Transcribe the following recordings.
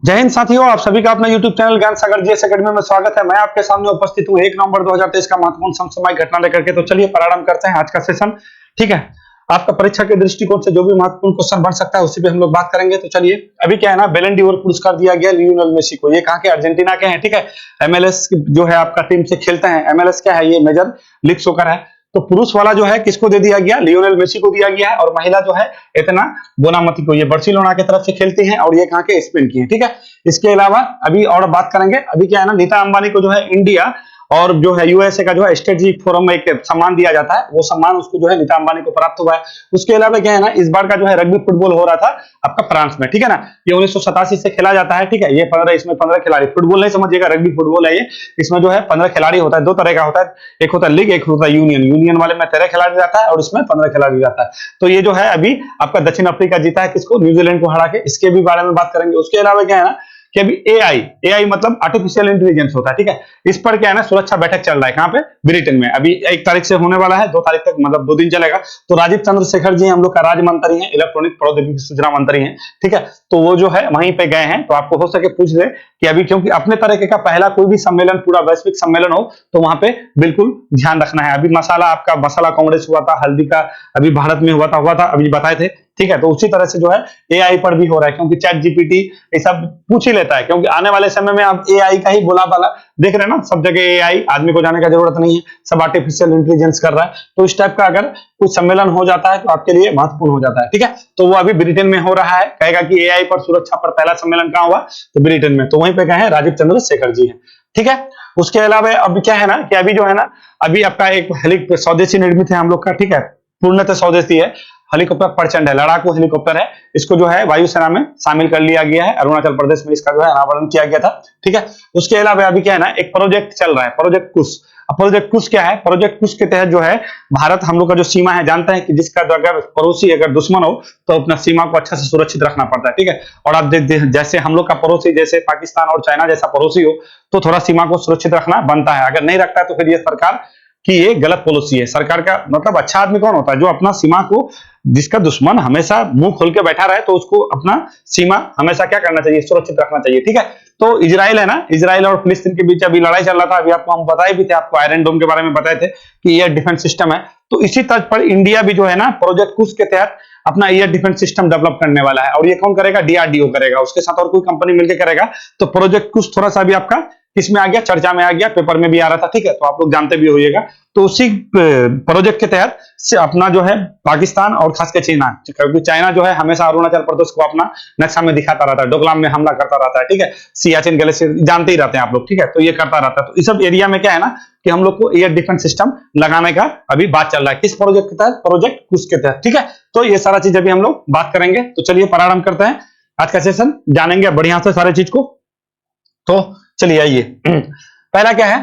जय हिंद साथियों, आप सभी का अपना YouTube चैनल ज्ञान सागर जीएस एकेडमी में स्वागत है। मैं आपके सामने उपस्थित हूँ 1 नवंबर 2023 का महत्वपूर्ण समसामयिक घटना लेकर के। तो चलिए प्रारंभ करते हैं आज का सेशन। ठीक है, आपका परीक्षा के दृष्टिकोण से जो भी महत्वपूर्ण क्वेश्चन बन सकता है उसी पे हम लोग बात करेंगे। तो चलिए, अभी क्या है ना, बैलन डी ओर पुरस्कार दिया गया लियोनेल मेसी को। ये कहाँ के? अर्जेंटीना के हैं। ठीक है, MLS जो है आपका टीम से खेलते हैं। MLS क्या है? ये मेजर लीग सॉकर है। तो पुरुष वाला जो है किसको दे दिया गया? लियोनेल मेसी को दिया गया है। और महिला जो है एतना बोनामती को। ये बार्सिलोना की तरफ से खेलती हैं और ये कहाँ के? स्पेन की है। ठीक है, इसके अलावा अभी और बात करेंगे। अभी क्या है ना, नीता अंबानी को जो है इंडिया और जो है यूएसए का जो है स्ट्रेटेजिक फोरम में एक सम्मान दिया जाता है। वो सम्मान उसको जो है नीता अंबानी को प्राप्त हुआ है। उसके अलावा क्या है ना, इस बार का जो है रग्बी फुटबॉल हो रहा था आपका फ्रांस में। ठीक है ना, ये 1987 से खेला जाता है। ठीक है, ये 15 इसमें 15 खिलाड़ी, फुटबॉल नहीं समझिएगा, रग्बी फुटबॉल है ये। इसमें जो है 15 खिलाड़ी होता है। दो तरह का होता है, एक होता है लीग, एक होता है यूनियन। यूनियन वाले में 13 खिलाड़ी रहता है और इसमें 15 खिलाड़ी रहता है। तो ये जो है अभी आपका दक्षिण अफ्रीका जीता है किसको? न्यूजीलैंड को हरा के। इसके भी बारे में बात करेंगे। उसके अलावा क्या है ना कि अभी एआई मतलब आर्टिफिशियल इंटेलिजेंस होता है। ठीक है, इस पर क्या है ना सुरक्षा बैठक चल रहा है। कहां पे? ब्रिटेन में। अभी 1 तारीख से होने वाला है, 2 तारीख तक, मतलब 2 दिन चलेगा। तो राजीव चंद्रशेखर जी हम लोग का राज्य मंत्री हैं, इलेक्ट्रॉनिक प्रौद्योगिकी सूचना मंत्री हैं। ठीक है, तो वो जो है वहीं पे गए हैं। तो आपको हो सके पूछ ले कि अभी, क्योंकि अपने तरीके का पहला कोई भी सम्मेलन, पूरा वैश्विक सम्मेलन हो तो वहां पे बिल्कुल ध्यान रखना है। अभी आपका मसाला कांग्रेस हुआ था, हल्दी का अभी भारत में हुआ था अभी बताए थे। ठीक है, तो उसी तरह से जो है एआई पर भी हो रहा है, क्योंकि चैट जीपीटी ये सब पूछ ही लेता है। क्योंकि आने वाले समय में आप एआई का ही बोला बाला देख रहे हैं ना, सब जगह एआई, आदमी को जाने का जरूरत नहीं है, सब आर्टिफिशियल इंटेलिजेंस कर रहा है। तो इस टाइप का अगर कुछ सम्मेलन हो जाता है तो आपके लिए महत्वपूर्ण हो जाता है। ठीक है, तो वो अभी ब्रिटेन में हो रहा है। कहेगा कि एआई पर सुरक्षा पर पहला सम्मेलन कहां हुआ? तो ब्रिटेन में। तो वहीं पे गए हैं, राजीव चंद्रशेखर जी हैं। ठीक है, उसके अलावा अब क्या है ना कि अभी जो है ना, अभी आपका एक स्वदेशी निर्मित है हम लोग का। ठीक है, पूर्णतः स्वदेशी है। हेलीकॉप्टर प्रचंड है, लड़ाकू हेलीकॉप्टर है। इसको जो है वायुसेना में शामिल कर लिया गया है। अरुणाचल प्रदेश में इसका जो है अनावरण किया गया था। ठीक है, उसके अलावा अभी क्या है ना, एक प्रोजेक्ट चल रहा है, प्रोजेक्ट कुश। प्रोजेक्ट कुश क्या है? प्रोजेक्ट कुश के तहत जो है भारत, हम लोग का जो सीमा है, जानते हैं कि जिसका जो अगर पड़ोसी अगर दुश्मन हो तो अपना सीमा को अच्छा से सुरक्षित रखना पड़ता है। ठीक है, और आप जैसे हम लोग का पड़ोसी, जैसे पाकिस्तान और चाइना जैसा पड़ोसी हो तो थोड़ा सीमा को सुरक्षित रखना बनता है। अगर नहीं रखता है तो फिर ये सरकार कि ये गलत पॉलिसी है। सरकार का मतलब अच्छा आदमी कौन होता है? जो अपना सीमा को, जिसका दुश्मन हमेशा मुंह खोल के बैठा रहे तो उसको अपना सीमा हमेशा क्या करना चाहिए? सुरक्षित रखना चाहिए। ठीक है, तो इजराइल है ना, इजराइल और फिलिस्तीन के बीच अभी लड़ाई चल रहा था। अभी आपको हम बताए भी थे, आपको आयरन डोम के बारे में बताए थे कि एयर डिफेंस सिस्टम है। तो इसी तर्ज पर इंडिया भी जो है ना प्रोजेक्ट कुश के तहत अपना एयर डिफेंस सिस्टम डेवलप करने वाला है। और ये कौन करेगा? डीआरडीओ करेगा, उसके साथ और कोई कंपनी मिलकर करेगा। तो प्रोजेक्ट कुश थोड़ा सा भी आपका किसमें आ गया? चर्चा में आ गया, पेपर में भी आ रहा था। ठीक है, तो आप लोग जानते भी होइएगा। तो उसी प्रोजेक्ट के तहत से अपना जो है पाकिस्तान और खास के चाइना, क्योंकि चाइना जो है हमेशा अरुणाचल प्रदेश को अपना नक्शा में दिखाता रहता है, डोकलाम में हमला करता रहता है। ठीक है, सियाचिन ग्लेशियर जानते ही रहते हैं आप लोग। ठीक है, तो ये करता रहता है। तो इस सब एरिया में क्या है ना कि हम लोग को एयर डिफेंस सिस्टम लगाने का अभी बात चल रहा है। किस प्रोजेक्ट के तहत? प्रोजेक्ट कुश के तहत। ठीक है, तो ये सारा चीज अभी हम लोग बात करेंगे। तो चलिए प्रारंभ करते हैं आज का सेशन, जानेंगे बढ़िया से सारे चीज को। तो चलिए आइए, पहला क्या है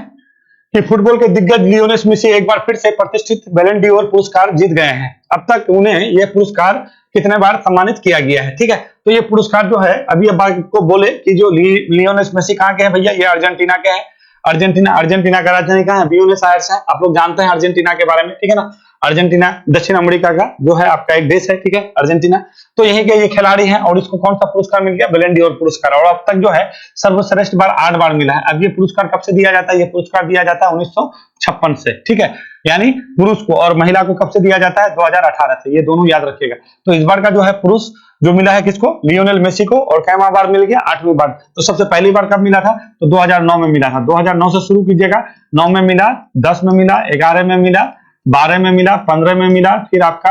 कि फुटबॉल के दिग्गज लियोनेल मेसी एक बार फिर से प्रतिष्ठित बैलन डी ओर पुरस्कार जीत गए हैं। अब तक उन्हें यह पुरस्कार कितने बार सम्मानित किया गया है? ठीक है, तो ये पुरस्कार जो है, अभी अब को बोले कि जो लियोनेल मेसी कहाँ के हैं भैया? ये अर्जेंटीना के हैं। अर्जेंटीना का राजधानी कहाँ है? ब्यूनस आयर्स है। आप लोग जानते हैं अर्जेंटीना के बारे में। ठीक है ना, अर्जेंटीना दक्षिण अमेरिका का जो है आपका एक देश है। ठीक है, अर्जेंटीना। तो यही के ये खिलाड़ी हैं और इसको कौन सा पुरस्कार मिल गया? बैलन डी ओर पुरस्कार। और अब तक जो है सर्वश्रेष्ठ बार 8 बार मिला है। अब ये पुरस्कार कब से दिया जाता है? ये पुरस्कार दिया जाता है 1956 से। ठीक है, यानी पुरुष को, और महिला को कब से दिया जाता है? 2018 से। ये दोनों याद रखिएगा। तो इस बार का जो है पुरुष जो मिला है किसको? लियोनेल मेसी को। और कैमा बार मिल गया? 8वीं बार। तो सबसे पहली बार कब मिला था? तो 2009 में मिला था। 2009 से शुरू कीजिएगा। 9 में मिला, 10 में मिला, 11 में मिला, 12 में मिला, 15 में मिला, फिर आपका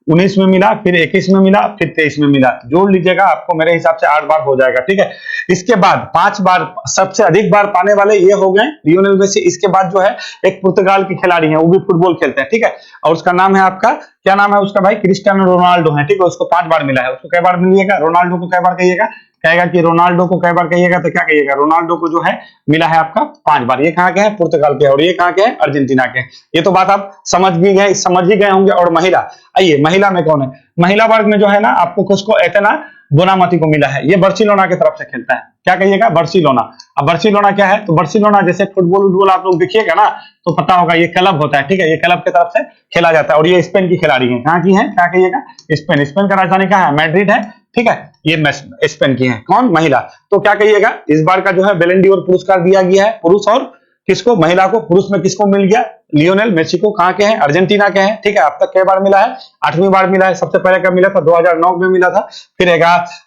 19 में मिला, फिर 21 में मिला, फिर 23 में मिला। जोड़ लीजिएगा, आपको मेरे हिसाब से 8 बार हो जाएगा। ठीक है, इसके बाद 5 बार, सबसे अधिक बार पाने वाले ये हो गए लियोनेल मेसी। इसके बाद जो है एक पुर्तगाल के खिलाड़ी हैं, वो भी फुटबॉल खेलते हैं। ठीक है, और उसका नाम है आपका, क्या नाम है उसका भाई? क्रिस्टियानो रोनाल्डो है। ठीक है, उसको 5 बार मिला है। उसको कई बार मिलिएगा? रोनाल्डो को कई बार कहिएगा? कहेगा कि रोनाल्डो को कई बार कहिएगा तो क्या कहिएगा? रोनाल्डो को जो है मिला है आपका 5 बार। ये कहाँ के हैं? पुर्तगाल के। और ये कहाँ के हैं? अर्जेंटीना के। ये तो बात आप समझ ही गए होंगे। और महिला, आइए महिला में कौन है? महिला वर्ग में जो है ना आपको कुछ को एतना बोनामती को मिला है। ये बार्सिलोना की तरफ से खेलता है। क्या कहिएगा? बार्सिलोना। अब बार्सिलोना क्या है? तो बार्सिलोना जैसे फुटबॉल आप लोग देखिएगा ना तो पता होगा ये क्लब होता है। ठीक है, ये क्लब की तरफ से खेला जाता है। और ये स्पेन की खिलाड़ी है। कहाँ की है? क्या कहिएगा? स्पेन। स्पेन का राजधानी कहाँ है? मैड्रिड है। ठीक है, ये स्पेन की है। कौन? महिला। तो क्या कहिएगा, इस बार का जो है बैलन डोर पुरस्कार दिया गया है पुरुष और किसको? महिला को। पुरुष में किसको मिल गया? लियोनेल मेसी को। कहां के हैं? अर्जेंटीना के हैं। ठीक है, अब तक कई बार मिला है? 8वीं बार मिला है। सबसे पहले कब मिला था? 2009 में मिला था, फिर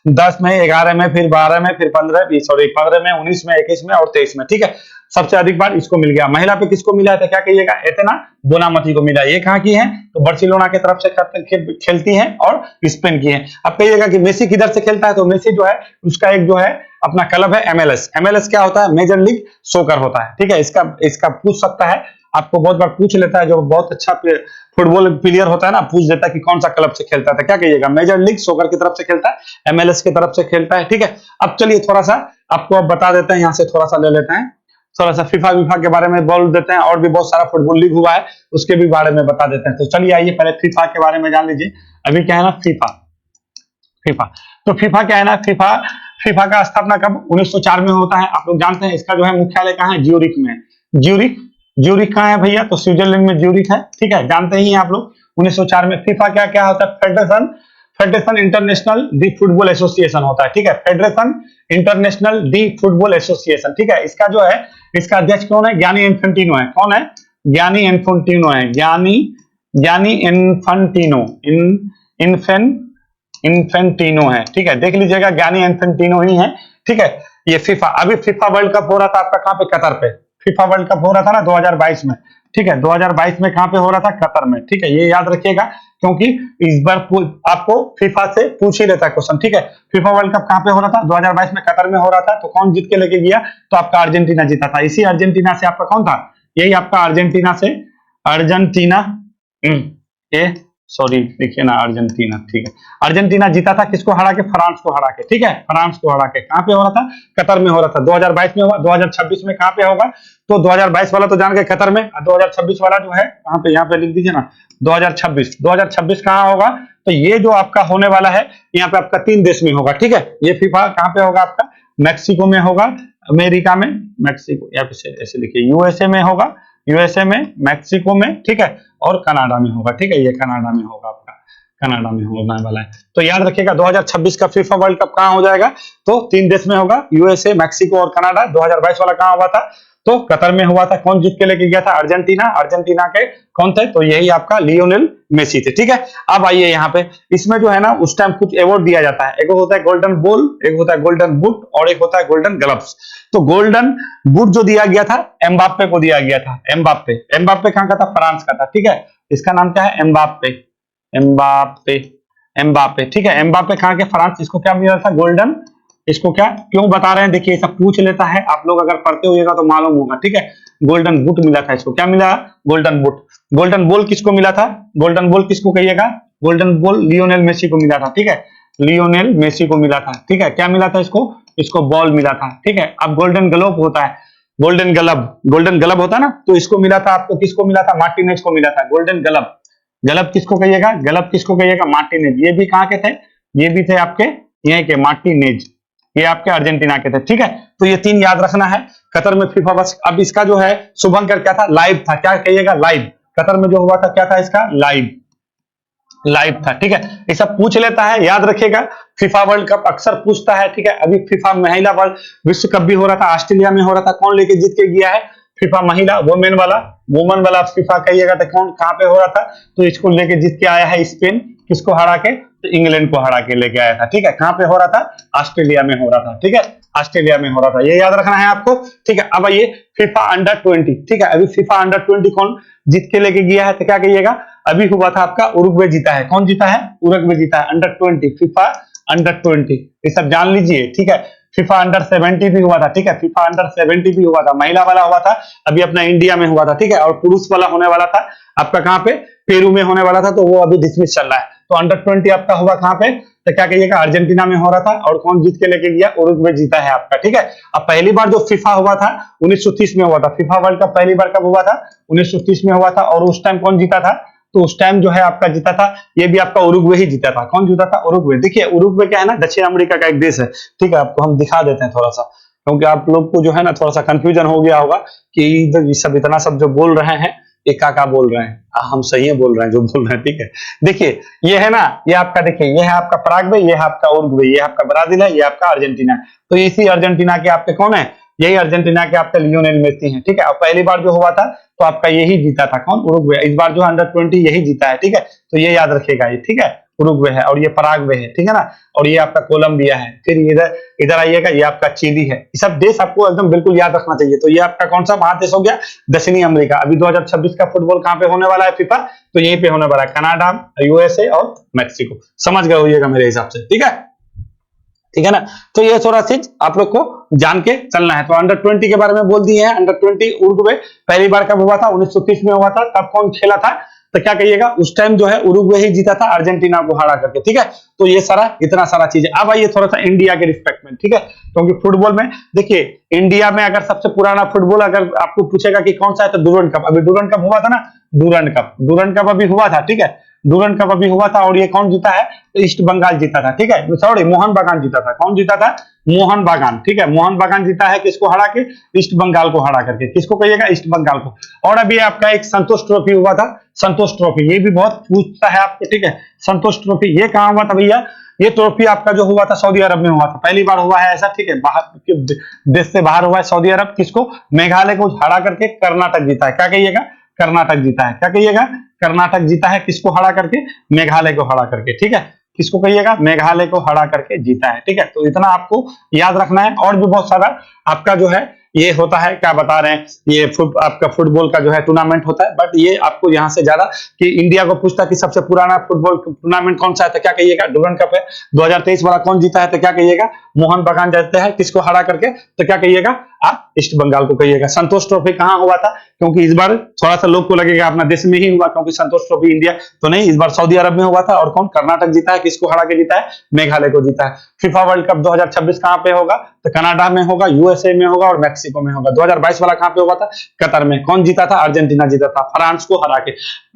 10 में, 11 में, फिर 12 में, फिर 15 में, 19 में, 21 में और 23 में। ठीक है, सबसे अधिक बार इसको मिल गया। महिला पे किसको मिला है? तो क्या कहिएगा? एथेना बोनामती को मिला। ये कहां की है? तो बार्सिलोना की तरफ से खेलती हैं और स्पेन की है। अब कहिएगा कि मेसी किधर से खेलता है? तो मेसी जो है उसका एक जो है अपना क्लब है एमएलएस। एमएलएस क्या होता है? मेजर लीग सोकर होता है। ठीक है, इसका पूछ सकता है, आपको बहुत बार पूछ लेता है, जो बहुत अच्छा फुटबॉल प्लेयर होता है ना, पूछ देता है कि कौन सा क्लब से खेलता था। क्या कहिएगा? मेजर लीग सोकर की तरफ से खेलता है, एमएलएस की तरफ से खेलता है। ठीक है, अब चलिए थोड़ा सा आपको अब बता देते हैं, यहाँ से थोड़ा सा ले लेते हैं, थोड़ा सा फीफा विफा के बारे में बोल देते हैं, और भी बहुत सारा फुटबॉल लीग हुआ है उसके भी बारे में बता देते हैं। तो चलिए आइए पहले फीफा के बारे में जान लीजिए। अभी क्या है ना, फीफा तो फीफा क्या है ना, फीफा का स्थापना कब? 1904 में होता है। आप लोग जानते हैं इसका जो है मुख्यालय कहाँ है? ज्यूरिख में। ज्यूरिख कहाँ है भैया? तो स्विट्जरलैंड में ज्यूरिख है। ठीक है, जानते ही हैं आप लोग। 1904 में फीफा क्या क्या होता है? फेडरेशन इंटरनेशनल दी फुटबॉल एसोसिएशन होता है। ठीक है, फेडरेशन इंटरनेशनल दी फुटबॉल एसोसिएशन। ठीक है, इसका जो है इसका अध्यक्ष कौन है? गियानी इन्फेंटिनो है। कौन है? गियानी इन्फेंटिनो है। गियानी इन्फेंटिनो है। ठीक है, देख लीजिएगा, गियानी इन्फेंटिनो ही है। ठीक है, ये फीफा, अभी फीफा वर्ल्ड कप हो रहा था आपका कहां पे? कतर पे। फीफा वर्ल्ड कप हो रहा था ना 2022 में। ठीक है, 2022 में कहां पे हो रहा था? कतर में। ठीक है, ये याद रखिएगा, क्योंकि इस बार आपको फीफा से पूछ ही लेता है क्वेश्चन। ठीक है, फीफा वर्ल्ड कप कहां पे हो रहा था? 2022 में कतर में हो रहा था। तो कौन जीत के लेके गया? तो आपका अर्जेंटीना जीता था। इसी अर्जेंटीना से आपका कौन था? यही आपका देखिए ना, अर्जेंटीना। ठीक है, अर्जेंटीना जीता था, किसको हरा के? फ्रांस को हरा के। ठीक है, फ्रांस को हरा के। कहां पे हो रहा था? कतर में हो रहा था। 2022 में हुआ। 2026 में कहां पे होगा? तो 2022 वाला तो जान गए कतर में, 2026 वाला जो है कहां पे? यहाँ पे लिख दीजिए ना, 2026 कहां होगा? तो ये जो आपका होने वाला है, यहाँ पे आपका 3 देश में होगा। ठीक है, ये फीफा कहां पे होगा आपका? मैक्सिको में होगा, अमेरिका में, मैक्सिको या ऐसे लिखिए, यूएसए में होगा, यूएसए में, मैक्सिको में, ठीक है, और कनाडा में होगा। ठीक है, ये कनाडा में होगा आपका, कनाडा में होने वाला है। तो याद रखिएगा 2026 का फीफा वर्ल्ड कप कहां हो जाएगा? तो 3 देश में होगा, यूएसए, मैक्सिको और कनाडा। 2022 वाला कहां हुआ था? तो कतर में हुआ था। कौन जीत के लेके गया था? अर्जेंटीना। अर्जेंटीना के कौन थे? तो यही आपका लियोनेल मेसी थे। ठीक है, अब आइए यहाँ पे, इसमें जो है ना उस टाइम कुछ अवार्ड दिया जाता है। एक होता है गोल्डन बॉल, एक होता है गोल्डन बूट और एक होता है गोल्डन ग्लव्स। तो गोल्डन बूट जो दिया गया था एम्बाप्पे को दिया गया था। एम्बाप्पे कहां का था? फ्रांस का था। ठीक है, इसका नाम क्या है? एम्बाप्पे। ठीक है, एम्बाप्पे कहां के? फ्रांस। इसको क्या मिला था? गोल्डन। इसको क्या क्यों बता रहे हैं? देखिए, सब पूछ लेता है, आप लोग अगर पढ़ते होइएगा तो मालूम होगा। ठीक है, गोल्डन बूट मिला था इसको। क्या मिला? Golden boot. गोल्डन बॉल किसको मिला था? गोल्डन बॉल किसको कहिएगा? गोल्डन बॉल लियोनेल मेसी को मिला था। ठीक है, लियोनेल मेसी को मिला था। ठीक है, क्या मिला था इसको बॉल मिला था। ठीक है, अब गोल्डन ग्लोब होता है, गोल्डन ग्लब होता है ना, तो इसको मिला था आपको, किसको मिला था? मार्टिनेज को मिला था। गोल्डन गलब किसको कहिएगा? मार्टिनेज। ये भी कहां के थे? ये भी थे आपके यहीं के, मार्टिनेज। ये आपके अर्जेंटीना के थे। ठीक है, तो ये 3 याद रखना है। कतर में फीफा बस। अब इसका जो है शुभंकर क्या था? लाइव था। क्या कहिएगा? लाइव। कतर में जो हुआ था क्या था इसका? लाइव था। ठीक है, ये सब पूछ लेता है, याद रखिएगा। फीफा वर्ल्ड कप अक्सर पूछता है। ठीक है, अभी फीफा महिला वर्ल्ड विश्व कप भी हो रहा था, ऑस्ट्रेलिया में हो रहा था। कौन लेके जीत के गया है? फीफा महिला वुमेन वाला फीफा कहिएगा तो कौन कहां पे हो रहा था? तो इसको लेके जीत के आया है स्पेन। किसको हरा के? तो इंग्लैंड को हरा के लेके आया था। ठीक है, कहां पे हो रहा था? ऑस्ट्रेलिया में हो रहा था। ठीक है, ऑस्ट्रेलिया में हो रहा था, ये याद रखना है आपको। ठीक है, अब आइए फीफा अंडर 20। ठीक है, अभी फीफा अंडर 20 कौन जीत के लेके गया है? तो क्या कहिएगा? अभी हुआ था आपका उरुग्वे जीता है। कौन जीता है? उरुग्वे जीता है। अंडर 20, फीफा अंडर 20, ये सब जान लीजिए। ठीक है, फीफा अंडर 70 भी हुआ था। ठीक है, फीफा अंडर 70 भी हुआ था, महिला वाला हुआ था, अभी अपना इंडिया में हुआ था। ठीक है, और पुरुष वाला होने वाला था आपका कहां पे? पेरू में होने वाला था, तो वो अभी डिसमिस चल रहा है। तो अंडर 20 आपका हुआ कहां पे? तो क्या कहिएगा? अर्जेंटीना में हो रहा था। और कौन जीत के लेके गया? उरुग्वे जीता है आपका। ठीक है, अब पहली बार जो फीफा हुआ था 1930 में हुआ था। फीफा वर्ल्ड कप पहली बार कब हुआ था? 1930 में हुआ था। और उस टाइम कौन जीता था? तो उस टाइम जो है आपका जीता था, ये भी आपका उरुग्वे ही जीता था। कौन जीता था? उरुग्वे। देखिए, उरुग्वे क्या है ना, दक्षिण अमेरिका का एक देश है। ठीक है, आपको हम दिखा देते हैं थोड़ा सा, क्योंकि आप लोग को जो है ना थोड़ा सा कंफ्यूजन हो गया होगा कि ये सब इतना सब जो बोल रहे हैं ये काका बोल रहे हैं, हम सही है बोल रहे हैं जो बोल रहे हैं, ठीक है। देखिए ये है ना, ये आपका देखिए ये है आपका पराग्वे, ये है आपका उरुग्वे, ये आपका ब्राजील है, ये आपका अर्जेंटीना है। तो इसी अर्जेंटीना के आपके कौन है, यही अर्जेंटीना के आपका लियोनेल मेसी हैं, ठीक है। और पहली बार जो हुआ था तो आपका यही जीता था, कौन, उरुग्वे। इस बार जो अंडर-20 यही जीता है, ठीक है। तो ये याद रखिएगा ये, ठीक है। उरुग्वे है और ये पराग्वे है, ठीक है ना। और ये आपका कोलंबिया है। फिर इधर इधर आइएगा, ये आपका चिली है। ये सब देश आपको एकदम बिल्कुल याद रखना चाहिए। तो ये आपका कौन सा महादेश हो गया, दक्षिणी अमेरिका। अभी 2026 का फुटबॉल कहां पे होने वाला है फीफा, तो यहीं पे होने वाला है, कनाडा, यूएसए और मैक्सिको। समझ गए होइएगा मेरे हिसाब से, ठीक है, ठीक है ना। तो ये थोड़ा चीज आप लोग को जान के चलना है। तो अंडर-20 के बारे में बोल दिए हैं। अंडर-20 उरुग्वे पहली बार कब हुआ था, 1930 में हुआ था। तब कौन खेला था, तो क्या कहिएगा, उस टाइम जो है उरुग्वे ही जीता था अर्जेंटीना को हरा करके, ठीक है। तो ये सारा इतना सारा चीज है। अब आइए थोड़ा सा इंडिया के रिस्पेक्ट में, ठीक है। क्योंकि फुटबॉल में देखिए, इंडिया में अगर सबसे पुराना फुटबॉल अगर आपको पूछेगा कि कौन सा है, तो डूरंड कप। अभी डूरंड कप हुआ था ना, डूरंड कप अभी हुआ था, ठीक है। डूरंड कप अभी हुआ था और ये कौन जीता है, ईस्ट बंगाल जीता था, ठीक है। सॉरी, मोहन बागान जीता था। कौन जीता था, मोहन बागान, ठीक है। मोहन बागान जीता है, किसको हरा के, ईस्ट बंगाल को हरा करके। किसको कहिएगा, ईस्ट बंगाल को। और अभी आपका एक संतोष ट्रॉफी हुआ था, संतोष ट्रॉफी, ये भी बहुत पूछता है आपको, ठीक है। संतोष ट्रॉफी ये कहां हुआ था भैया, ये ट्रॉफी आपका जो हुआ था सऊदी अरब में हुआ था, पहली बार हुआ है ऐसा, ठीक है। बाहर देश से बाहर हुआ है, सऊदी अरब। किसको, मेघालय को हरा करके कर्नाटक जीता है। क्या कहिएगा, कर्नाटक जीता है। क्या कहिएगा, कर्नाटक जीता है, किसको हरा करके, मेघालय को हरा करके, ठीक है। किसको कहिएगा, मेघालय को हरा करके जीता है, ठीक है। तो इतना आपको याद रखना है। और भी बहुत सारा आपका जो है ये होता है, क्या बता रहे हैं, ये आपका फुटबॉल का जो है टूर्नामेंट होता है। बट ये आपको यहाँ से ज्यादा कि इंडिया को पूछता कि सबसे पुराना फुटबॉल टूर्नामेंट कौन सा है, तो क्या कहिएगा, डूरंड कप है। 2023 वाला कौन जीता है, तो क्या कहिएगा, मोहन बागान जीते हैं, किसको हरा करके, तो क्या कहिएगा, आप ईस्ट बंगाल को कहिएगा। संतोष ट्रॉफी कहाँ हुआ था, क्योंकि इस बार थोड़ा सा लोग को लगेगा अपना देश में ही हुआ, क्योंकि संतोष ट्रॉफी इंडिया तो नहीं, इस बार सऊदी अरब में हुआ था। और कौन, कर्नाटक जीता है, किसको हरा के जीता है, मेघालय को जीता है। फीफा वर्ल्ड कप 2026 कहां पे होगा, तो कनाडा में होगा, यूएसए में होगा और मैक्सिको में होगा। 2022 वाला कहां पे हुआ था, कतर में। कौन जीता था, अर्जेंटीना जीता था, फ्रांस को हरा के।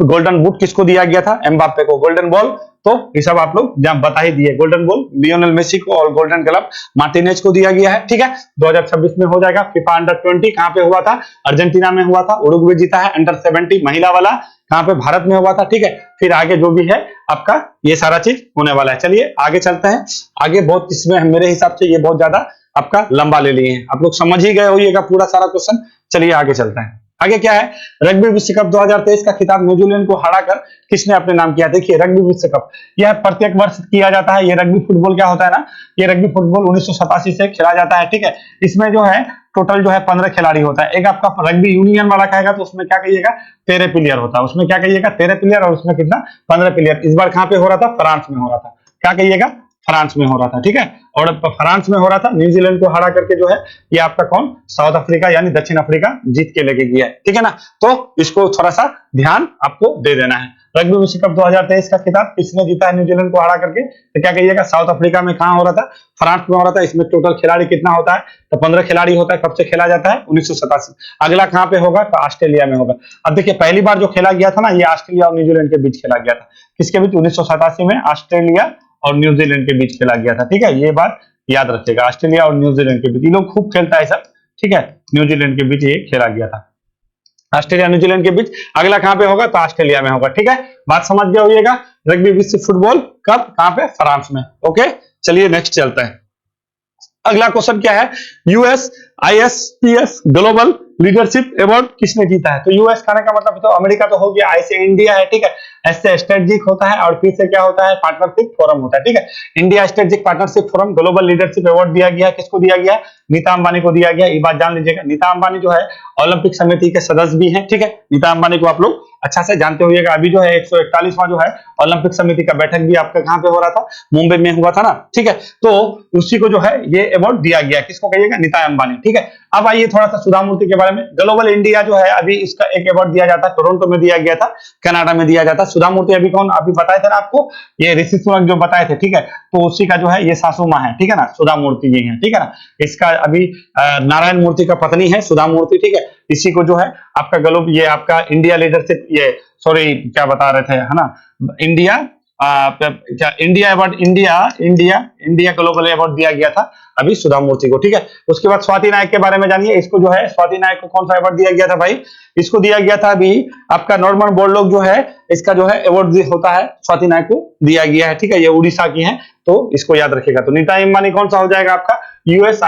गोल्डन बूट किसको दिया गया था, एम्बाप्पे को। गोल्डन बॉल तो ये सब आप लोग जहां बता ही दिए, गोल्डन बॉल लियोनेल मेसी को और गोल्डन ग्लव मार्टिनेज को दिया गया है, ठीक है। 2026 में हो जाएगा। फीफा अंडर-20 कहां पे हुआ था, अर्जेंटीना में हुआ था, उरुग्वे जीता है। अंडर-17 महिला वाला कहां पे, भारत में हुआ था, ठीक है। फिर आगे जो भी है आपका ये सारा चीज होने वाला है। चलिए आगे चलते हैं। आगे बहुत इसमें मेरे हिसाब से ये बहुत ज्यादा आपका लंबा ले लिए हैं, आप लोग समझ ही गए होइएगा पूरा सारा क्वेश्चन। चलिए आगे चलते हैं। आगे क्या है, रग्बी विश्व कप 2023 का खिताब न्यूजीलैंड को हराकर किसने अपने नाम किया। देखिए रग्बी विश्व कप यह प्रत्येक वर्ष किया जाता है। ये रग्बी फुटबॉल क्या होता है ना, ये रग्बी फुटबॉल 1987 से खेला जाता है, ठीक है। इसमें जो है टोटल जो है 15 खिलाड़ी होता है। एक आपका रग्बी यूनियन वाला कहेगा तो उसमें क्या कहिएगा, 13 प्लेयर होता है। उसमें क्या कहिएगा, 13 प्लेयर, और उसमें कितना, 15 प्लेयर। इस बार कहां पे हो रहा था, फ्रांस में हो रहा था। क्या कहिएगा, फ्रांस में हो रहा था, ठीक है। और फ्रांस में हो रहा था, न्यूजीलैंड को हरा करके जो है ये आपका कौन, साउथ अफ्रीका यानी दक्षिण अफ्रीका जीत के लेके गया है, ठीक है ना। तो इसको थोड़ा सा ध्यान आपको दे देना है। रग्बी विश्व कप 2023 का खिताब किसने जीता है न्यूजीलैंड को हरा करके, तो क्या कहिएगा, साउथ अफ्रीका में। कहां हो रहा था, फ्रांस में हो रहा था। इसमें टोटल खिलाड़ी कितना होता है, तो 15 खिलाड़ी होता है। कब से खेला जाता है, 1987। अगला कहां पे होगा, तो ऑस्ट्रेलिया में होगा। अब देखिए पहली बार जो खेला गया था ना, ये ऑस्ट्रेलिया और न्यूजीलैंड के बीच खेला गया था। किसके बीच, 1987 में ऑस्ट्रेलिया और न्यूजीलैंड के बीच खेला गया था, ठीक है। ये बात याद रखिएगा, ऑस्ट्रेलिया और न्यूजीलैंड के बीच। ये लोग खूब खेलता है सब, ठीक है। न्यूजीलैंड के बीच ये खेला गया था, ऑस्ट्रेलिया न्यूजीलैंड के बीच। अगला कहां पे होगा, तो ऑस्ट्रेलिया में होगा, ठीक है। बात समझ गए होइएगा। रग्बी विश्व फुटबॉल कब, कहां पे, फ्रांस में, ओके। चलिए नेक्स्ट चलते हैं। अगला क्वेश्चन क्या है, US ISPS global leadership award किसने जीता है। तो यूएस कहने का मतलब तो अमेरिका तो हो गया, आई से इंडिया है, ठीक है। एस से स्ट्रेटेजिक होता है और पी से क्या होता है, पार्टनरशिप फोरम होता है, ठीक है। India strategic partnership forum global leadership award दिया गया है, किसको दिया गया है, नीता अंबानी को दिया गया। ये बात जान लीजिएगा, नीता अंबानी जो है ओलंपिक समिति के सदस्य भी हैं, ठीक है। नीता अंबानी को आप लोग अच्छा से जानते होइएगा। अभी जो है 141वां जो है ओलंपिक समिति का बैठक भी आपका कहां पे हो रहा था, मुंबई में हुआ था ना, ठीक है। तो उसी को जो है ये अवार्ड दिया गया, किसको कहिएगा, नीता अंबानी, ठीक है। अब आइए थोड़ा सा सुधा मूर्ति के बारे में। ग्लोबल इंडिया जो है अभी इसका एक अवार्ड दिया जाता है, टोरंटो में दिया गया था, कनाडा में दिया जाता है। सुधा मूर्ति अभी कौन, अभी बताए थे ना आपको, ये ऋषि सुनक जो बताए थे, ठीक है। तो उसी का जो है ये सासू माँ है, ठीक है ना, सुधा मूर्ति जी है, ठीक है ना। इसका अभी नारायण मूर्ति का पत्नी है सुधा मूर्ति, ठीक है। इसी को जो है आपका ये आपका इंडिया लीडरशिप, ये सॉरी क्या बता रहे थे, है ना, इंडिया क्या India award, India global award दिया गया था अभी सुधा मूर्ति को, ठीक है। उसके बाद स्वाति नायक के बारे में जानिए, इसको जो है स्वाति नायक को कौन सा अवार्ड दिया गया था भाई, इसको दिया गया था अभी आपका नॉर्मन बोरलॉग जो है, इसका जो है अवार्ड होता है स्वाति नायक को दिया गया है, ठीक है। ये उड़ीसा की है तो इसको याद रखिएगा। तो नीता अंबानी कौन सा हो जाएगा आपका यूएस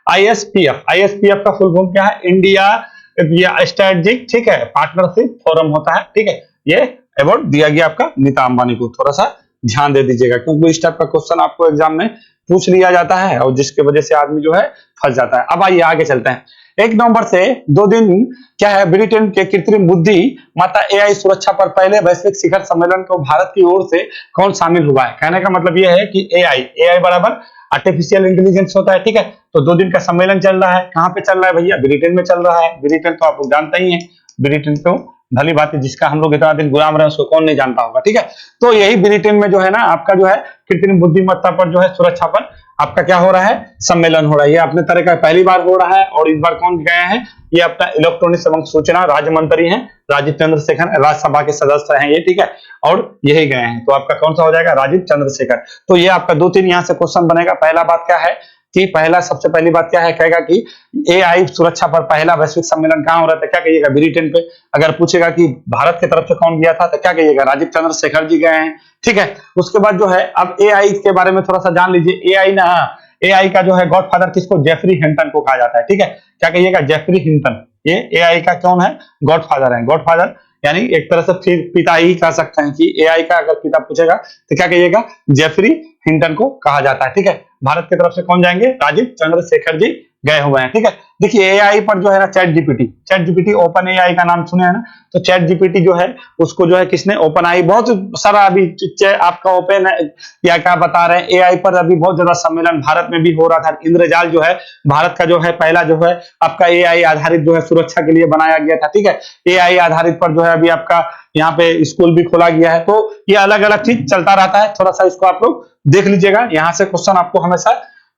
आईएसपीएफ का फुल फॉर्म क्या है, इंडिया स्ट्रेटेजिक, ठीक है, पार्टनरशिप फोरम होता है, ठीक है। ये अवार्ड दिया गया आपका नीता अंबानी को, थोड़ा सा ध्यान दे दीजिएगा क्योंकि इस टाइप का क्वेश्चन आपको एग्जाम में पूछ लिया जाता है और जिसके वजह से आदमी जो है फंस जाता है। अब आइए आगे चलते हैं। 1 नवंबर से 2 दिन क्या है, ब्रिटेन के कृत्रिम बुद्धि मता एआई सुरक्षा पर पहले वैश्विक शिखर सम्मेलन को भारत की ओर से कौन शामिल हुआ है। कहने का मतलब यह है कि एआई बराबर आर्टिफिशियल इंटेलिजेंस होता है, ठीक है। तो 2 दिन का सम्मेलन चल रहा है, कहां पे चल रहा है भैया, ब्रिटेन में चल रहा है। ब्रिटेन तो आप लोग जानते ही हैं, ब्रिटेन तो भली बात है, जिसका हम लोग इतना दिन गुलाम रहे उसको कौन नहीं जानता होगा, ठीक है। तो यही ब्रिटेन में जो है ना आपका जो है कृत्रिम बुद्धिमत्ता पर जो है सुरक्षा पर आपका क्या हो रहा है, सम्मेलन हो रहा है। ये अपने तरह का पहली बार हो रहा है और इस बार कौन गए हैं, ये अपना इलेक्ट्रॉनिक्स एवं सूचना राज्य मंत्री हैं राजीव चंद्रशेखर, राज्यसभा के सदस्य हैं ये, ठीक है, और यही गए हैं। तो आपका कौन सा हो जाएगा, राजीव चंद्रशेखर। तो ये आपका 2-3 यहाँ से क्वेश्चन बनेगा। पहला बात क्या है कि सबसे पहली बात क्या है, कहेगा कि एआई सुरक्षा पर पहला वैश्विक सम्मेलन कहां हो रहा था, क्या कहिएगा, ब्रिटेन पे। अगर पूछेगा कि भारत की तरफ से कौन गया था तो क्या कहिएगा, राजीव चंद्रशेखर जी गए हैं, ठीक है। उसके बाद जो है अब एआई के बारे में थोड़ा सा जान लीजिए। एआई का जो है गॉडफादर किसको, जेफरी हिंटन को कहा जाता है, ठीक है। क्या कहिएगा, जेफरी हिंटन, ये एआई का कौन है, गॉडफादर है। गॉडफादर यानी एक तरह से पिता ही कह सकते हैं कि एआई का अगर पिता पूछेगा तो क्या कहिएगा, जेफरी हिंटन को कहा जाता है, ठीक है। भारत की तरफ से कौन जाएंगे, राजीव चंद्रशेखर जी गए हुए हैं, ठीक है। देखिए एआई पर जो है ना चैट जीपीटी ओपन एआई का नाम सुने हैं ना, तो चैट जीपीटी जो है उसको जो है किसने, ओपन आई, बहुत सारा अभी आपका ओपन या क्या बता रहे हैं, एआई पर अभी बहुत ज्यादा सम्मेलन भारत में भी हो रहा था। इंद्रजाल जो है भारत का जो है पहला जो है आपका एआई आधारित जो है सुरक्षा के लिए बनाया गया था, ठीक है। एआई आधारित पर जो है अभी आपका यहाँ पे स्कूल भी खोला गया है। तो ये अलग अलग चीज चलता रहता है, थोड़ा सा इसको आप लोग देख लीजिएगा। यहाँ से क्वेश्चन आपको हमेशा,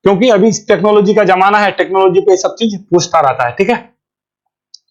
क्योंकि अभी टेक्नोलॉजी का जमाना है, टेक्नोलॉजी पे सब चीज पूछता रहता है, ठीक है।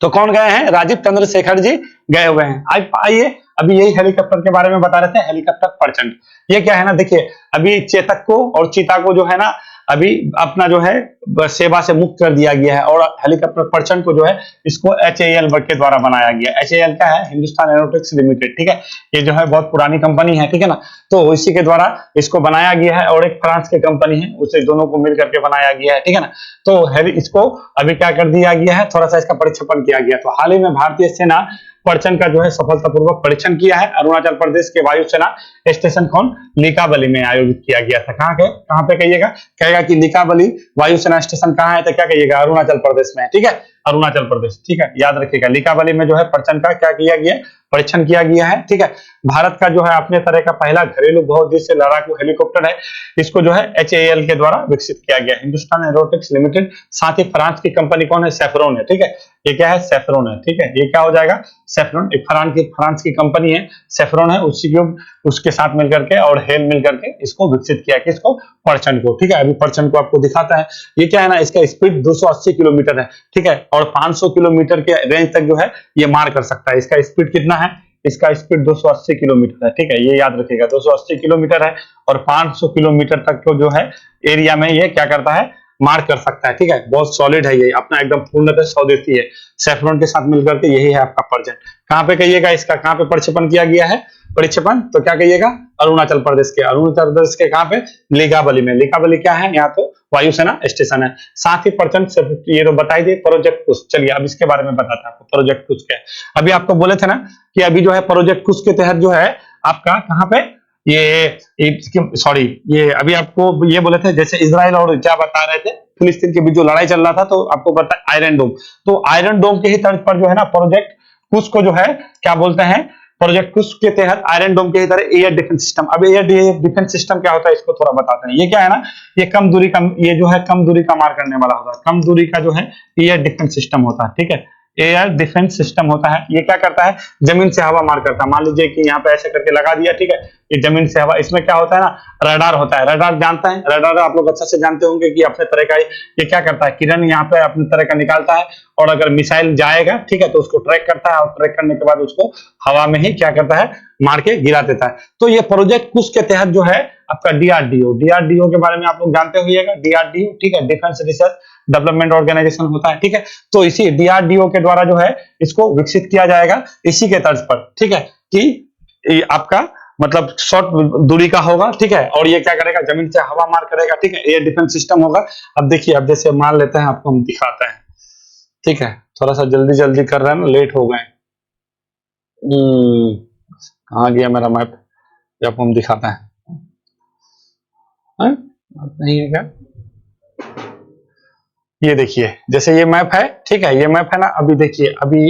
तो कौन गए हैं, राजीव चंद्रशेखर जी गए हुए हैं। आइए अभी यही हेलीकॉप्टर के बारे में बता रहे थे, हेलीकॉप्टर प्रचंड। ये क्या है ना, देखिए अभी चेतक को और चीता को जो है ना अभी अपना जो है सेवा से मुक्त कर दिया गया है, और हेलीकॉप्टर प्रचंड को जो है इसको HAL के द्वारा बनाया गया। HAL क्या है, हिंदुस्तान एरोनॉटिक्स लिमिटेड, ठीक है। ये जो है बहुत पुरानी कंपनी है, ठीक है ना। तो इसी के द्वारा इसको बनाया गया है, और एक फ्रांस की कंपनी है, उसे दोनों को मिल करके बनाया गया है, ठीक है ना। तो इसको अभी क्या कर दिया गया है, थोड़ा सा इसका परीक्षण किया गया। तो हाल ही में भारतीय सेना प्रचंड का जो है सफलतापूर्वक परीक्षण किया है। अरुणाचल प्रदेश के वायुसेना स्टेशन कौन, लिकाबली में आयोजित किया गया था। कहां पे कहिएगा, कहेगा कि लिकाबली वायुसेना स्टेशन कहां है, तो क्या कहिएगा, अरुणाचल प्रदेश में, ठीक है, अरुणाचल प्रदेश, ठीक है, याद रखिएगा। लिकाबली में जो है प्रचंड का क्या किया गया, परीक्षण किया गया है, ठीक है। भारत का जो है अपने तरह का पहला घरेलू बहुउद्देश्य लड़ाकू हेलीकॉप्टर है, इसको जो है HAL के द्वारा विकसित किया गया, हिंदुस्तान एरोनॉटिक्स लिमिटेड। साथ ही फ्रांस की कंपनी कौन है, सैफरॉन है, ठीक है। ये क्या है, सैफरॉन है, ठीक है। ये क्या हो जाएगा, सैफरॉन, एक फ्रांस की कंपनी है, सैफरॉन है, उसके साथ मिलकर के और हेल मिलकर के इसको विकसित किया, किसको, प्रचंड को, ठीक है। अभी प्रचंड को आपको दिखाता है। ये क्या है ना, इसका स्पीड 280 किलोमीटर है, ठीक है, और 500 किलोमीटर के रेंज तक जो है ये मार कर सकता है। इसका स्पीड कितना है, इसका स्पीड 280 किलोमीटर है, ठीक है, ये याद रखिएगा, 280 किलोमीटर है, और 500 किलोमीटर तक को जो है एरिया में ये क्या करता है, मार कर सकता है, ठीक है। बहुत सॉलिड है ये, अपना एकदम पूर्णतः स्वदेशी है। सैफरॉन के साथ मिलकर के यही है आपका प्रचंड। कहां पे कहिएगा, इसका कहां पे प्रक्षेपण किया गया है, प्रक्षेपण तो क्या कहिएगा, अरुणाचल प्रदेश के कहां पे, लिकाबली में। लिकाबली क्या है, यहाँ तो वायुसेना स्टेशन है। साथ ही प्रचंड ये तो बताई दे, प्रोजेक्ट कुछ, चलिए अब इसके बारे में बताता आपको, प्रोजेक्ट कुछ क्या है। अभी आपको बोले थे ना कि अभी जो है प्रोजेक्ट कुछ के तहत जो है आपका कहां पे, ये अभी आपको ये बोले थे, जैसे इजराइल और क्या बता रहे थे, फिलिस्तीन के बीच जो लड़ाई चल रहा था, तो आपको पता है आयरन डोम। तो आयरन डोम के ही तर्ज पर जो है ना प्रोजेक्ट कुछ को जो है क्या बोलते हैं, प्रोजेक्ट कुछ के तहत आयरन डोम के ही तरह एयर डिफेंस सिस्टम। अब एयर डिफेंस सिस्टम क्या होता है, इसको थोड़ा बताते हैं। ये क्या है ना, ये कम दूरी का, ये जो है कम दूरी का मार करने वाला होता है, कम दूरी का जो है एयर डिफेंस सिस्टम होता है, ठीक है। एयर डिफेंस सिस्टम होता है। ये क्या करता है, जमीन से हवा मार करता है। मान लीजिए कि यहाँ पे ऐसे करके लगा दिया, ठीक है, ये जमीन से हवा, इसमें क्या होता है ना, रडार होता है। रडार जानता है, रडार आप लोग अच्छे से जानते होंगे कि अपने तरह का ये क्या करता है, किरण यहाँ पे अपने तरह का निकालता है, और अगर मिसाइल जाएगा, ठीक है, तो उसको ट्रैक करता है, और ट्रैक करने के बाद उसको हवा में ही क्या करता है, मार के गिरा देता है। तो ये प्रोजेक्ट कुछ के तहत जो है आपका डीआरडीओ के बारे में आप लोग जानते होइएगा, डीआरडीओ, ठीक है, डिफेंस रिसर्च डेवलपमेंट ऑर्गेनाइजेशन होता है, ठीक है। तो इसी डीआरडीओ के द्वारा जो है इसको विकसित किया जाएगा, इसी के तर्ज पर, ठीक है, कि आपका मतलब शॉर्ट दूरी का होगा, ठीक है, और ये क्या करेगा, जमीन से हवा मार करेगा, ठीक है, एयर डिफेंस सिस्टम होगा। अब देखिए, अब जैसे मान लेते हैं, आपको हम दिखाते हैं, ठीक है, थोड़ा सा जल्दी जल्दी कर रहे हैं ना, लेट हो गए। कहाँ गया मेरा मैप, आपको हम दिखाते हैं, नहीं है क्या, ये देखिए, जैसे ये मैप है, ठीक है, ये मैप है ना, अभी देखिए, अभी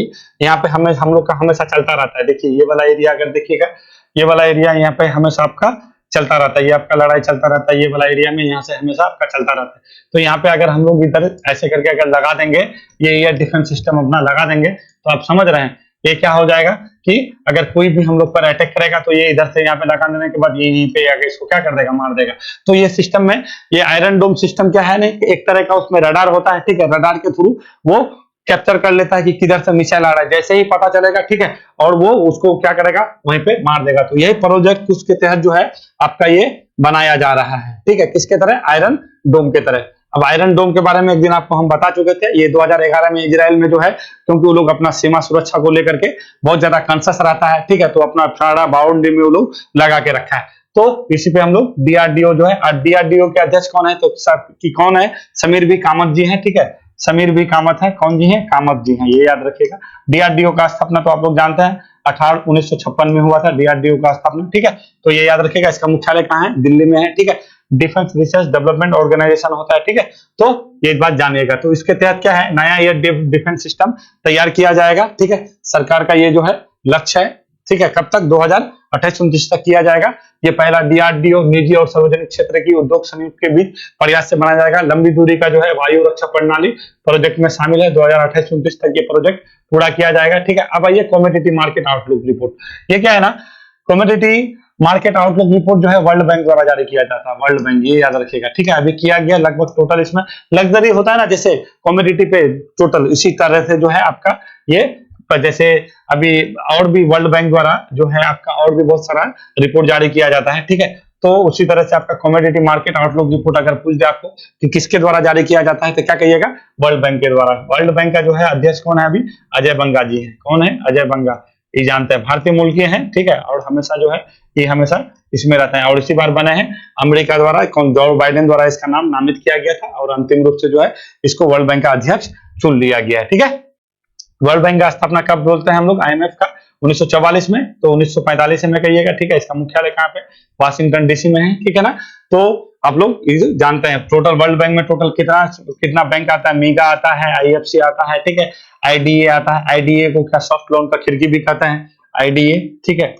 यहाँ पे हम लोग का हमेशा चलता रहता है। देखिए ये वाला एरिया अगर देखिएगा, ये वाला एरिया यहाँ पे हमेशा आपका चलता रहता है, ये आपका लड़ाई चलता रहता है, ये वाला एरिया में यहाँ से हमेशा आपका चलता रहता है। तो यहाँ पे अगर हम लोग इधर ऐसे करके अगर लगा देंगे, ये एयर डिफेंस सिस्टम अपना लगा देंगे, तो आप समझ रहे हैं ये क्या हो जाएगा कि अगर कोई भी हम लोग पर अटैक करेगा, तो ये इधर से यहाँ पे लगा देने के बाद ये यहीं पे आके इसको क्या कर देगा, मार देगा। तो ये सिस्टम में, ये आयरन डोम सिस्टम क्या है नहीं, एक तरह का उसमें रडार होता है, ठीक है, रडार के थ्रू वो कैप्चर कर लेता है कि किधर से मिसाइल आ रहा है, जैसे ही पता चलेगा, ठीक है, और वो उसको क्या करेगा, वहीं पे मार देगा। तो यही प्रोजेक्ट उसके तहत जो है आपका ये बनाया जा रहा है, ठीक है, किसके तरह, आयरन डोम के तरह। अब आयरन डोम के बारे में एक दिन आपको हम बता चुके थे, ये 2011 में इजराइल में जो है, क्योंकि वो लोग अपना सीमा सुरक्षा को लेकर के बहुत ज्यादा कॉन्शियस रहता है, ठीक है, तो अपना 18 बाउंड्री में वो लोग लगा के रखा है। तो इसी पे हम लोग डीआरडीओ जो है, डीआरडीओ के अध्यक्ष कौन है, तो कौन है, समीर बी कामत जी हैं, ठीक है, समीर बी कामत है, कौन जी हैं, कामत जी हैं, ये याद रखिएगा। डीआरडीओ का स्थापना तो आप लोग जानते हैं 1956 में हुआ था डीआरडीओ का स्थापना, ठीक है, तो ये याद रखिएगा। इसका मुख्यालय कहाँ है, दिल्ली में है, ठीक है, डिफेंस रिसर्च डेवलपमेंट ऑर्गेनाइजेशन होता है, ठीक है। तो ये बात जानिएगा। तो इसके तहत क्या है, नया एयर डिफेंस सिस्टम तैयार किया जाएगा, ठीक है, सरकार का ये जो है लक्ष्य है, ठीक है, कब तक, 2028-29 तक किया जाएगा। ये पहला डीआरडीओ निजी और सार्वजनिक क्षेत्र की उद्योग संयुक्त के बीच प्रयास से बनाया जाएगा। लंबी दूरी का जो है वायु रक्षा प्रणाली प्रोजेक्ट में शामिल है। 2028-29 तक ये प्रोजेक्ट पूरा किया जाएगा, ठीक है। अब आइए कमोडिटी मार्केट आउटलुक रिपोर्ट। ये क्या है ना, कमोडिटी मार्केट आउटलुक रिपोर्ट जो है वर्ल्ड बैंक द्वारा जारी किया जाता है, वर्ल्ड बैंक, ये याद रखिएगा, ठीक है। अभी किया गया लगभग टोटल, इसमें लग्जरी होता है ना, जैसे कमोडिटी पे टोटल, इसी तरह से जो है आपका ये, जैसे अभी और भी वर्ल्ड बैंक द्वारा जो है आपका और भी बहुत सारा रिपोर्ट जारी किया जाता है, ठीक है। तो उसी तरह से आपका कमोडिटी मार्केट आउटलुक रिपोर्ट अगर पूछ दे आपको कि किसके द्वारा जारी किया जाता है, तो क्या कहिएगा, वर्ल्ड बैंक के द्वारा। वर्ल्ड बैंक का जो है अध्यक्ष कौन है, अभी अजय बंगा जी है। कौन है, अजय बंगा, ये जानते हैं, भारतीय मूल के हैं, ठीक है, और हमेशा जो है ये हमेशा इसमें रहते हैं, और इसी बार बने हैं अमेरिका द्वारा, जो बाइडेन द्वारा इसका नाम नामित किया गया था, और अंतिम रूप से जो है इसको वर्ल्ड बैंक का अध्यक्ष चुन लिया गया है, ठीक है। वर्ल्ड बैंक का स्थापना कब बोलते हैं हम लोग, आईएमएफ का 1944 में, तो 1945 में कहिएगा, ठीक है। इसका मुख्यालय कहाँ पे, वाशिंगटन डीसी में है, ठीक है ना। तो आप लोग जानते हैं टोटल वर्ल्ड बैंक में टोटल कितना बैंक आता है, मीगा आता है, आईएफसी आता है, ठीक है, आईडीए आता है। आईडीए को क्या सॉफ्ट लोन का खिड़की भी कहते हैं, आईडीए, ठीक है,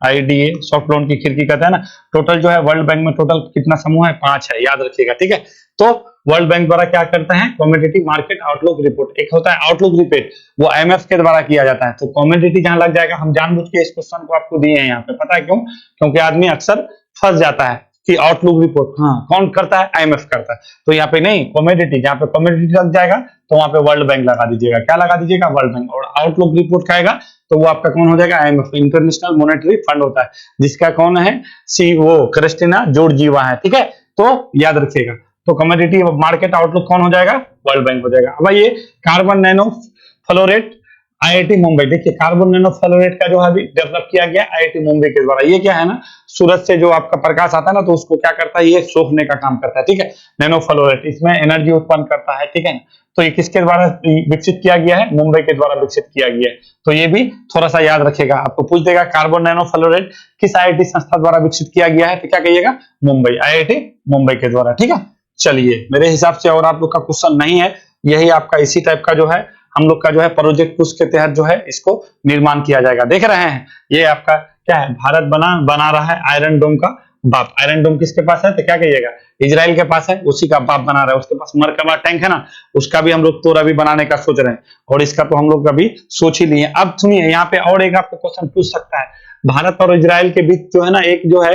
आईडीए सॉफ्ट लोन की खिड़की कहते हैं ना। टोटल जो है वर्ल्ड बैंक में टोटल कितना समूह है, 5 है, याद रखिएगा, ठीक है। तो वर्ल्ड बैंक द्वारा क्या करते हैं, कमोडिटी मार्केट आउटलुक रिपोर्ट, एक होता है आउटलुक रिपोर्ट, वो आईएमएफ के द्वारा किया जाता है। तो कमोडिटी जहां लग जाएगा, हम जानबूझ के इस क्वेश्चन को आपको दिए हैं यहाँ पे, पता है क्यों, क्योंकि आदमी अक्सर फंस जाता है कि आउटलुक रिपोर्ट, हाँ, कौन करता है, आईएमएफ करता है। तो यहाँ पे नहीं, कमोडिटी, जहाँ पे कमोडिटी लग जाएगा तो वहां पे वर्ल्ड बैंक लगा दीजिएगा, क्या लगा दीजिएगा, वर्ल्ड बैंक। और आउटलुक रिपोर्ट खाएगा तो वो आपका कौन हो जाएगा, आईएमएफ, इंटरनेशनल मॉनेटरी फंड होता है, जिसका कौन है, वो क्रिस्टिना जॉर्जिवा है, ठीक है। तो याद रखिएगा, तो कमोडिटी मार्केट आउटलुक कौन हो जाएगा, वर्ल्ड बैंक हो जाएगा। अब ये carbon nano floret IIT Mumbai, देखिए कार्बन नैनो फ्लोरेट का जो है अभी डेवलप किया गया आईआईटी मुंबई के द्वारा। ये क्या है ना, सूरज से जो आपका प्रकाश आता है ना, तो उसको क्या करता है, ये सोखने का काम करता है, ठीक है। नैनो फ्लोरेट इसमें एनर्जी उत्पन्न करता है, ठीक है। तो ये किसके द्वारा विकसित किया गया है, मुंबई के द्वारा विकसित किया गया है। तो ये भी थोड़ा सा याद रखिएगा, आपको पूछ देगा कार्बन नैनो फ्लोरेट किस आईआईटी संस्था द्वारा विकसित किया गया है, तो क्या कहिएगा, मुंबई, आईआईटी मुंबई के द्वारा, ठीक है। चलिए, मेरे हिसाब से और आप लोग का क्वेश्चन नहीं है, यही आपका इसी टाइप का जो है हम लोग का जो है प्रोजेक्ट उसके तहत जो है इसको निर्माण किया जाएगा। देख रहे हैं, ये आपका क्या है, भारत बना रहा है आयरन डोम का बाप। आयरन डोम किसके पास है? तो क्या कहिएगा? इजराइल के पास है, उसी का बाप बना रहा है। उसके पास मरकबा टैंक है ना, उसका भी हम लोग तो अभी बनाने का सोच रहे हैं, और इसका तो हम लोग कभी सोच ही नहीं है। अब सुनिए, यहाँ पे और एक आपको क्वेश्चन पूछ सकता है, भारत और इजराइल के बीच जो है ना, एक जो है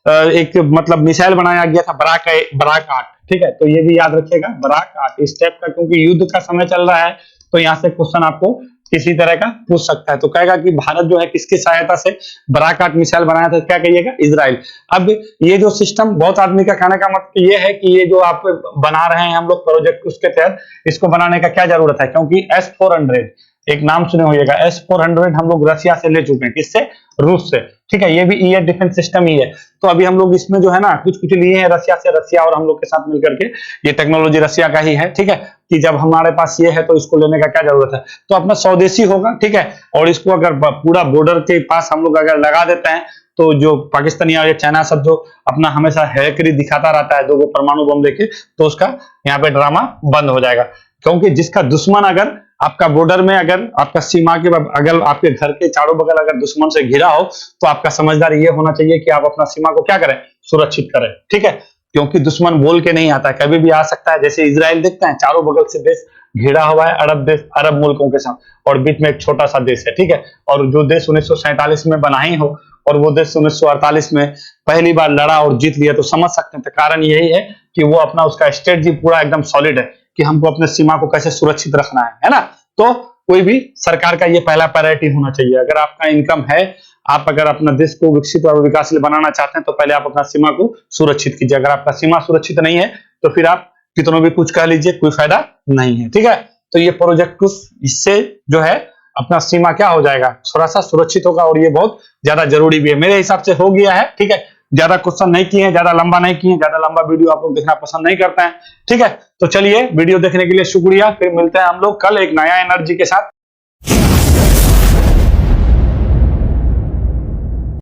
एक मतलब मिसाइल बनाया गया था, बराक 8, ठीक है। तो ये भी याद रखिएगा, बराक 8 इस टाइप का, क्योंकि युद्ध का समय चल रहा है, तो यहाँ से क्वेश्चन आपको किसी तरह का पूछ सकता है। तो कहेगा कि भारत जो है किसकी सहायता से बराक 8 मिसाइल बनाया था? क्या कहिएगा? इजराइल। अब ये जो सिस्टम, बहुत आदमी का कहने का मतलब ये है कि ये जो आप बना रहे हैं हम लोग प्रोजेक्ट, उसके तहत इसको बनाने का क्या जरूरत है? क्योंकि S-400 एक नाम सुने होइएगा, S-400 हम लोग रसिया से ले चुके हैं। किससे? रूस से, ठीक है। ये भी एयर डिफेंस सिस्टम ही है। तो अभी हम लोग इसमें जो है ना कुछ कुछ लिए हैं रसिया से, रसिया और हम लोग के साथ मिलकर के, ये टेक्नोलॉजी रसिया का ही है, ठीक है। कि जब हमारे पास ये है तो इसको लेने का क्या जरूरत है? तो अपना स्वदेशी होगा, ठीक है। और इसको अगर पूरा बॉर्डर के पास हम लोग अगर लगा देते हैं, तो जो पाकिस्तानी और चाइना सब जो अपना हमेशा हैकरी दिखाता रहता है 2 परमाणु बम लेके, तो उसका यहाँ पे ड्रामा बंद हो जाएगा। क्योंकि जिसका दुश्मन अगर आपका बॉर्डर में, अगर आपका सीमा के अगर आपके घर के चारों बगल अगर दुश्मन से घिरा हो, तो आपका समझदारी ये होना चाहिए कि आप अपना सीमा को क्या करें? सुरक्षित करें, ठीक है। क्योंकि दुश्मन बोल के नहीं आता है, कभी भी आ सकता है। जैसे इजराइल देखते हैं, चारों बगल से देश घिरा हुआ है अरब देश, अरब मुल्कों के साथ, और बीच में एक छोटा सा देश है, ठीक है। और जो देश 1947 में बना ही हो, और वो देश 1948 में पहली बार लड़ा और जीत लिया, तो समझ सकते हैं। तो कारण यही है कि वो अपना उसका स्ट्रेटजी पूरा एकदम सॉलिड है कि हमको अपने सीमा को कैसे सुरक्षित रखना है ना। तो कोई भी सरकार का ये पहला प्रायोरिटी होना चाहिए। अगर आपका इनकम है, आप अगर अपना देश को विकसित और विकासशील बनाना चाहते हैं, तो पहले आप अपना सीमा को सुरक्षित कीजिए। अगर आपका सीमा सुरक्षित नहीं है, तो फिर आप कितनों भी कुछ कह लीजिए, कोई फायदा नहीं है, ठीक है। तो ये प्रोजेक्ट इससे जो है अपना सीमा क्या हो जाएगा? थोड़ा सा सुरक्षित होगा, और ये बहुत ज्यादा जरूरी भी है। मेरे हिसाब से हो गया है, ठीक है। ज्यादा क्वेश्चन नहीं किए, ज्यादा लंबा नहीं किए, ज्यादा लंबा वीडियो आप लोग देखना पसंद नहीं करते हैं, ठीक है। तो चलिए, वीडियो देखने के लिए शुक्रिया। फिर मिलते हैं हम लोग कल एक नया एनर्जी के साथ।